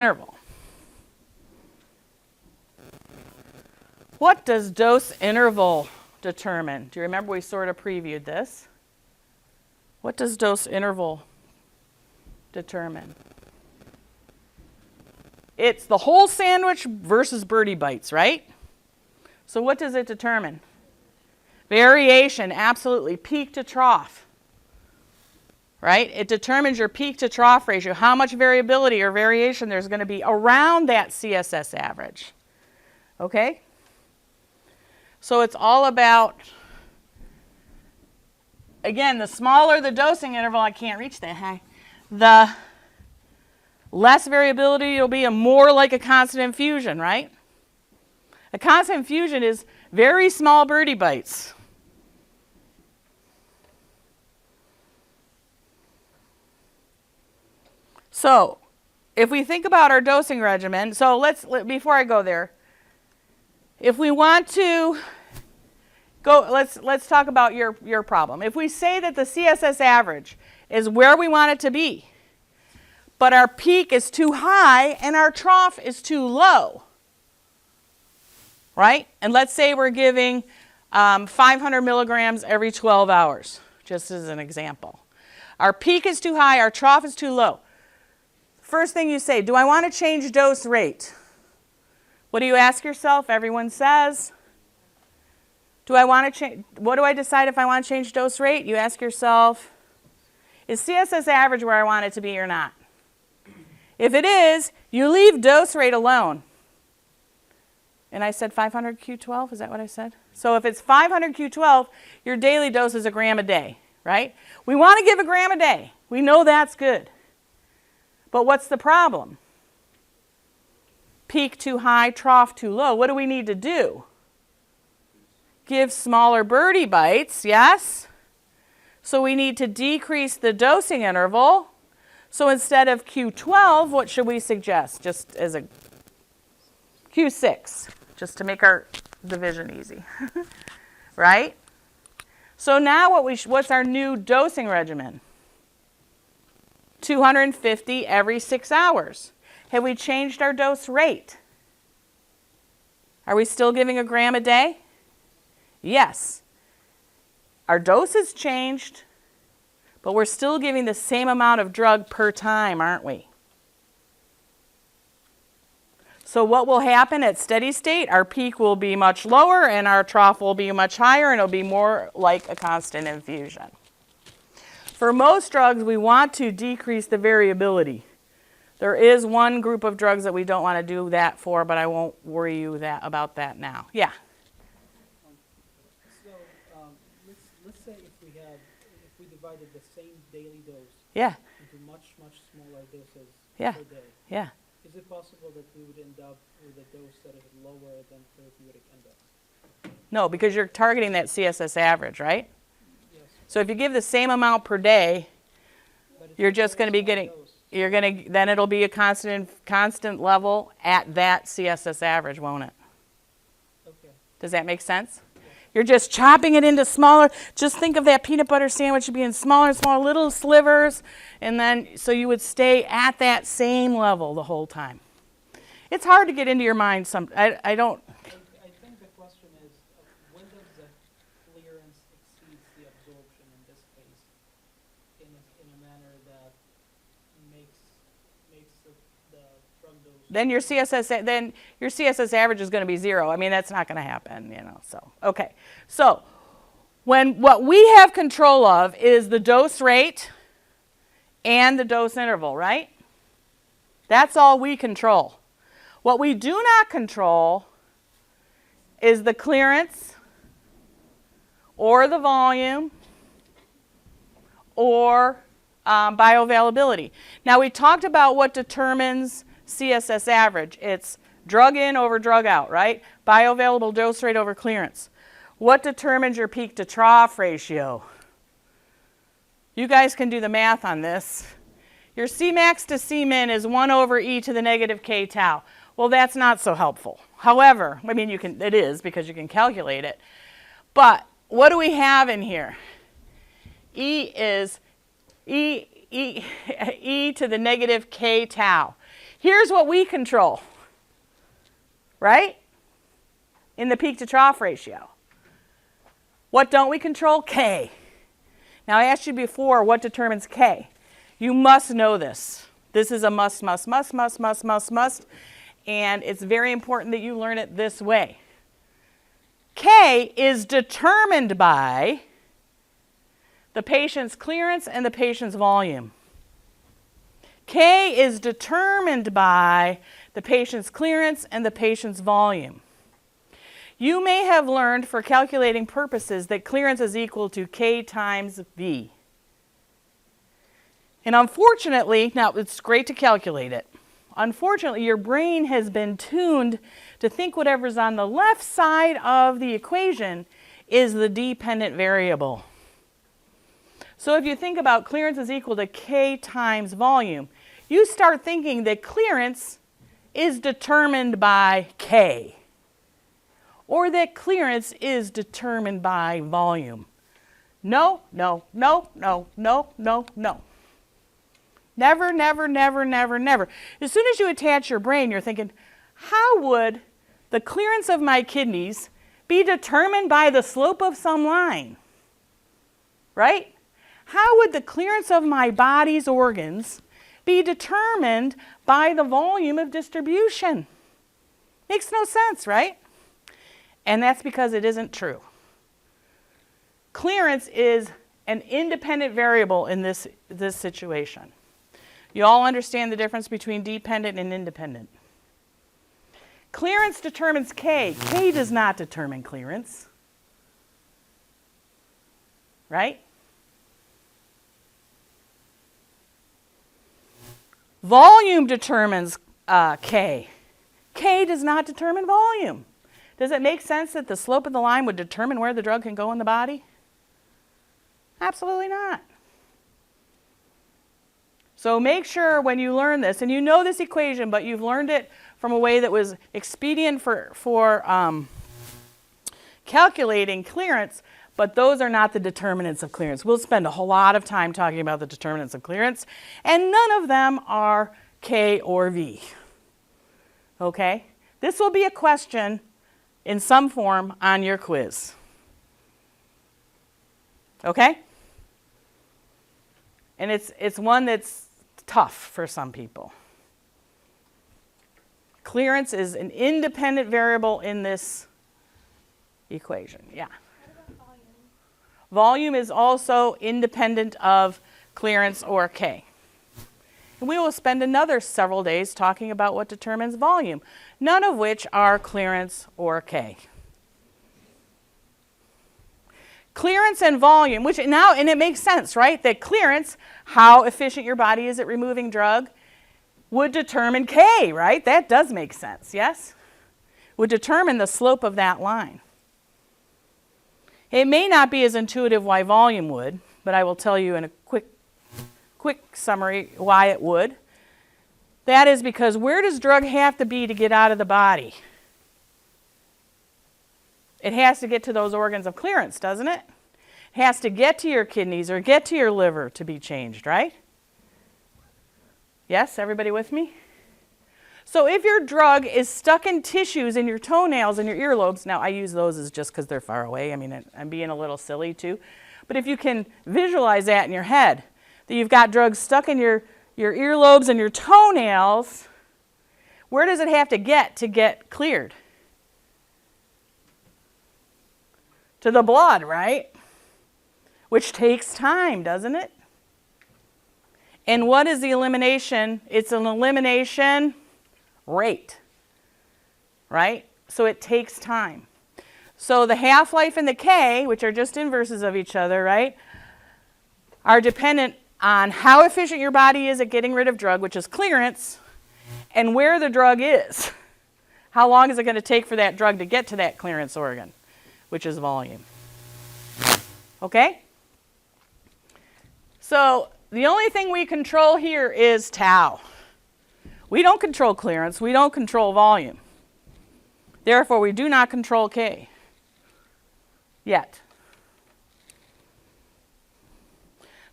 interval. What does dose interval determine? Do you remember we sort of previewed this? What does dose interval determine? It's the whole sandwich versus birdie bites, right? So what does it determine? Variation, absolutely. Peak to trough, right? It determines your peak to trough ratio, how much variability or variation there's going to be around that CSS average. Okay? So it's all about, again, the smaller the dosing interval, I can't reach that high, the less variability it'll be, and more like a constant infusion, right? A constant infusion is very small birdie bites. So if we think about our dosing regimen, so before I go there, if we want to go, let's talk about your problem. If we say that the CSS average is where we want it to be, but our peak is too high and our trough is too low, right? And let's say we're giving 500 milligrams every 12 hours, just as an example. Our peak is too high, our trough is too low. First thing you say, do I want to change dose rate? What do you ask yourself? Everyone says, do I want to change? What do I decide if I want to change dose rate? You ask yourself, is CSS average where I want it to be or not? If it is, you leave dose rate alone. And I said 500 Q12, is that what I said? So if it's 500 Q12, your daily dose is a gram a day, right? We want to give a gram a day. We know that's good. But what's the problem? Peak too high, trough too low. What do we need to do? Give smaller birdie bites, yes? So we need to decrease the dosing interval. So instead of Q12, what should we suggest? Just as a Q6, just to make our division easy, right? So now what's our new dosing regimen? 250 every 6 hours. Have we changed our dose rate? Are we still giving a gram a day? Yes. Our dose has changed, but we're still giving the same amount of drug per time, aren't we? So what will happen at steady state? Our peak will be much lower and our trough will be much higher, and it'll be more like a constant infusion. For most drugs, we want to decrease the variability. There is one group of drugs that we don't want to do that for, but I won't worry you about that now. Yeah? Let's say if we divided the same daily dose into much smaller doses per day. Yeah. Is it possible that we would end up with a dose that is lower than therapeutic index? No, because you're targeting that CSS average, right? Yes. So if you give the same amount per day, you're just going to be getting... then it'll be a constant level at that CSS average, won't it? Okay. Does that make sense? Yeah. You're just chopping it into smaller, just think of that peanut butter sandwich being smaller and smaller little slivers, and then so you would stay at that same level the whole time. It's hard to get into your mind. I don't... I think the question is, when does the clearance exceed the absorption in this case in a manner that makes the drug dose... Then your CSS average is going to be 0. I mean, that's not going to happen, you know. So, okay. So, what we have control of is the dose rate and the dose interval, right? That's all we control. What we do not control is the clearance or the volume or bioavailability. Now, we talked about what determines CSS average. It's drug in over drug out, right? Bioavailable dose rate over clearance. What determines your peak to trough ratio? You guys can do the math on this. Your Cmax to Cmin is 1 over e to the negative k tau. Well, that's not so helpful. However, I mean, it is because you can calculate it. But what do we have in here? E is e to the negative k tau. Here's what we control, right? In the peak to trough ratio. What don't we control? K. Now I asked you before, what determines K? You must know this. This is a must, must, must, must, must, must, must. And it's very important that you learn it this way. K is determined by the patient's clearance and the patient's volume. K is determined by the patient's clearance and the patient's volume. You may have learned for calculating purposes that clearance is equal to K times V. And unfortunately, now it's great to calculate it. Unfortunately, your brain has been tuned to think whatever's on the left side of the equation is the dependent variable. So if you think about clearance is equal to K times volume, you start thinking that clearance is determined by K, or that clearance is determined by volume. No, no, no, no, no, no, no. Never, never, never, never, never. As soon as you attach your brain, you're thinking, how would the clearance of my kidneys be determined by the slope of some line? Right? How would the clearance of my body's organs be determined by the volume of distribution? Makes no sense, right? And that's because it isn't true. Clearance is an independent variable in this situation. You all understand the difference between dependent and independent. Clearance determines K. K does not determine clearance. Right? Volume determines K. K does not determine volume. Does it make sense that the slope of the line would determine where the drug can go in the body? Absolutely not. So make sure when you learn this, and you know this equation, but you've learned it from a way that was expedient for calculating clearance, but those are not the determinants of clearance. We'll spend a whole lot of time talking about the determinants of clearance, and none of them are K or V. Okay? This will be a question in some form on your quiz. Okay? And it's one that's tough for some people. Clearance is an independent variable in this equation. Yeah. What about volume? Volume is also independent of clearance or K. And we will spend another several days talking about what determines volume, none of which are clearance or K. Clearance and volume, which now, and it makes sense, right? That clearance, how efficient your body is at removing drug, would determine K, right? That does make sense, yes? Would determine the slope of that line. It may not be as intuitive why volume would, but I will tell you in a quick summary why it would. That is because where does drug have to be to get out of the body? It has to get to those organs of clearance, doesn't it? It has to get to your kidneys or get to your liver to be changed, right? Yes, everybody with me? So if your drug is stuck in tissues in your toenails and your earlobes, now I use those as just because they're far away. I mean, I'm being a little silly too. But if you can visualize that in your head, that you've got drugs stuck in your earlobes and your toenails, where does it have to get cleared? To the blood, right? Which takes time, doesn't it? And what is the elimination? It's an elimination rate, right? So it takes time. So the half-life and the K, which are just inverses of each other, right, are dependent on how efficient your body is at getting rid of drug, which is clearance, and where the drug is. How long is it going to take for that drug to get to that clearance organ, which is volume. Okay? So the only thing we control here is tau. We don't control clearance. We don't control volume. Therefore, we do not control K yet.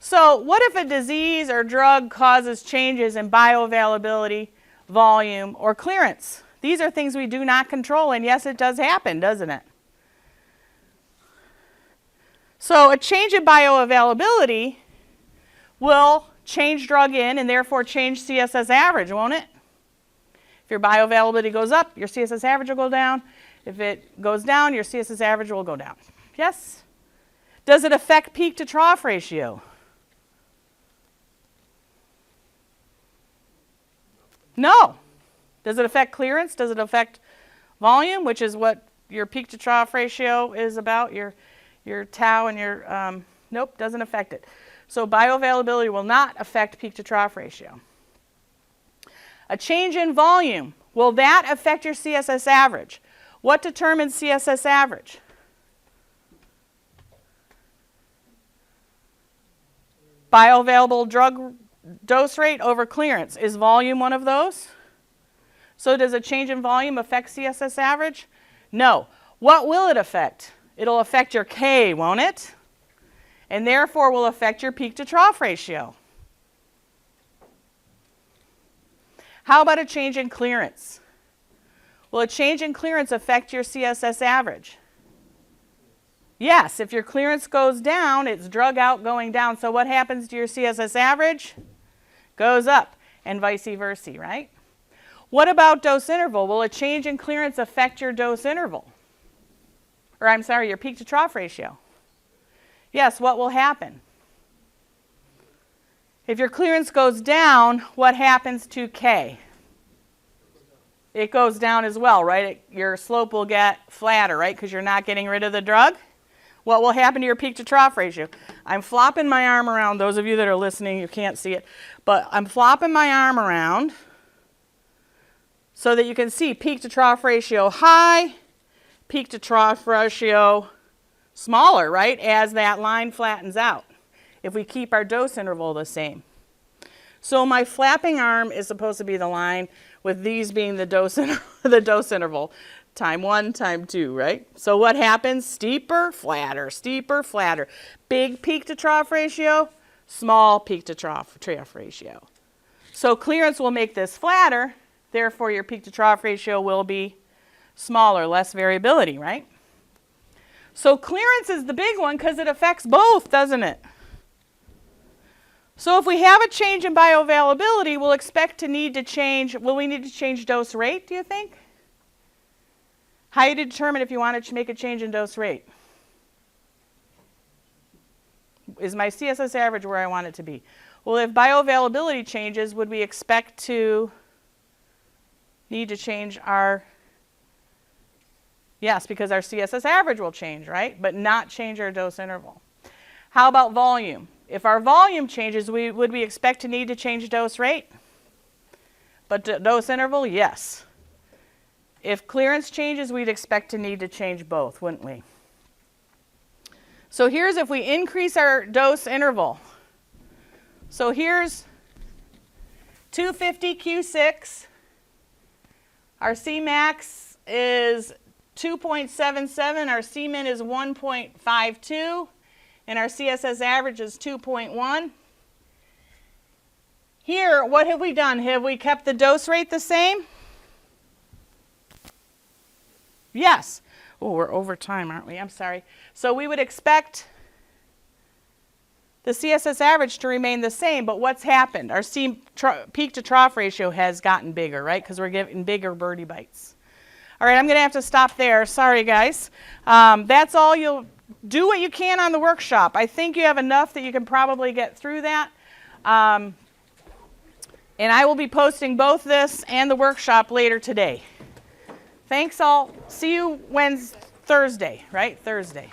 So what if a disease or drug causes changes in bioavailability, volume, or clearance. These are things we do not control, and yes, it does happen, doesn't it? So a change in bioavailability will change drug in and therefore change CSS average, won't it? If your bioavailability goes up, your CSS average will go down. If it goes down, your CSS average will go down. Yes? Does it affect peak to trough ratio? No. Does it affect clearance? Does it affect volume, which is what your peak to trough ratio is about, your tau and your, nope, doesn't affect it. So bioavailability will not affect peak to trough ratio. A change in volume, will that affect your CSS average? What determines CSS average? Bioavailable drug dose rate over clearance. Is volume one of those? So does a change in volume affect CSS average? No. What will it affect? It'll affect your K, won't it? And therefore will affect your peak to trough ratio. How about a change in clearance? Will a change in clearance affect your CSS average? Yes, if your clearance goes down, it's drug out going down. So what happens to your CSS average? Goes up, and vice versa, right? What about dose interval? Will a change in clearance affect your dose interval? Or I'm sorry, your peak to trough ratio? Yes, what will happen? If your clearance goes down, what happens to K? It goes down as well, right? Your slope will get flatter, right? Because you're not getting rid of the drug. What will happen to your peak to trough ratio? I'm flopping my arm around. Those of you that are listening, you can't see it. But I'm flopping my arm around so that you can see peak to trough ratio high, peak to trough ratio smaller, right? As that line flattens out. If we keep our dose interval the same. So my flapping arm is supposed to be the line, with these being the dose interval, time 1, time 2, right? So what happens? Steeper, flatter, steeper, flatter. Big peak to trough ratio, small peak to trough ratio. So clearance will make this flatter, therefore your peak to trough ratio will be smaller, less variability, right? So clearance is the big one because it affects both, doesn't it? So if we have a change in bioavailability, we'll expect to need to change, will we need to change dose rate, do you think? How do you determine if you want to make a change in dose rate? Is my CSS average where I want it to be? Well, if bioavailability changes, would we expect to need to change our, yes, because our CSS average will change, right? But not change our dose interval. How about volume? If our volume changes, would we expect to need to change dose rate? But dose interval, yes. If clearance changes, we'd expect to need to change both, wouldn't we? So here's if we increase our dose interval. So here's 250 Q6. Our Cmax is 2.77. Our Cmin is 1.52. And our CSS average is 2.1. Here, what have we done? Have we kept the dose rate the same? Yes. Oh, we're over time, aren't we? I'm sorry. So we would expect the CSS average to remain the same, but what's happened? Our peak to trough ratio has gotten bigger, right? Because we're getting bigger birdie bites. All right, I'm going to have to stop there. Sorry, guys. That's all you'll do what you can on the workshop. I think you have enough that you can probably get through that. And I will be posting both this and the workshop later today. Thanks all. See you Thursday, right? Thursday.